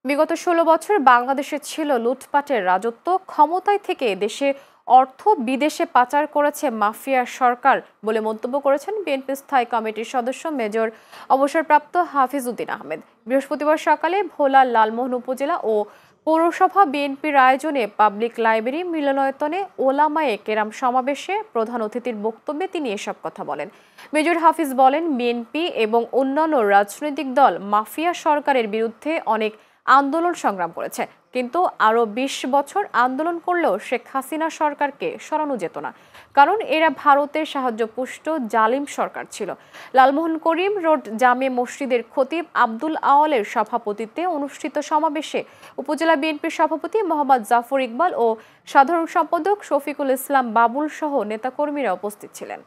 বিগত ১৬ বছর বাংলাদেশে ছিল লুটপাটের রাজত্ব। ক্ষমতায় থেকে দেশে অর্থ বিদেশে পাচার করেছে মাফিয়া সরকার বলে মন্তব্য করেছেন বিএনপি স্থায়ী কমিটির সদস্য মেজর অবসরপ্রাপ্ত হাফিজ উদ্দিন আহমেদ। বৃহস্পতিবার সকালে ভোলা লালমোহন উপজেলা ও পৌরসভা বিএনপির আয়োজনে পাবলিক লাইব্রেরি মিলনায়তনে ওলামায়ে কেরাম সমাবেশে প্রধান অতিথির বক্তব্যে তিনি এসব কথা বলেন। মেজর হাফিজ বলেন, বিএনপি এবং অন্যান্য রাজনৈতিক দল মাফিয়া সরকারের বিরুদ্ধে অনেক আন্দোলন সংগ্রাম করেছে, কিন্তু আরো ২০ বছর আন্দোলন করলেও শেখ হাসিনা সরকারকে সরানো যেত না, কারণ এরা ভারতের সাহায্যপুষ্ট জালিম সরকার ছিল। লালমোহন করিম রোড জামে মসজিদের খতিব আব্দুল আওয়ালের সভাপতিত্বে অনুষ্ঠিত সমাবেশে উপজেলা বিএনপির সভাপতি মোহাম্মদ জাফর ইকবাল ও সাধারণ সম্পাদক শফিকুল ইসলাম বাবুল সহ নেতাকর্মীরা উপস্থিত ছিলেন।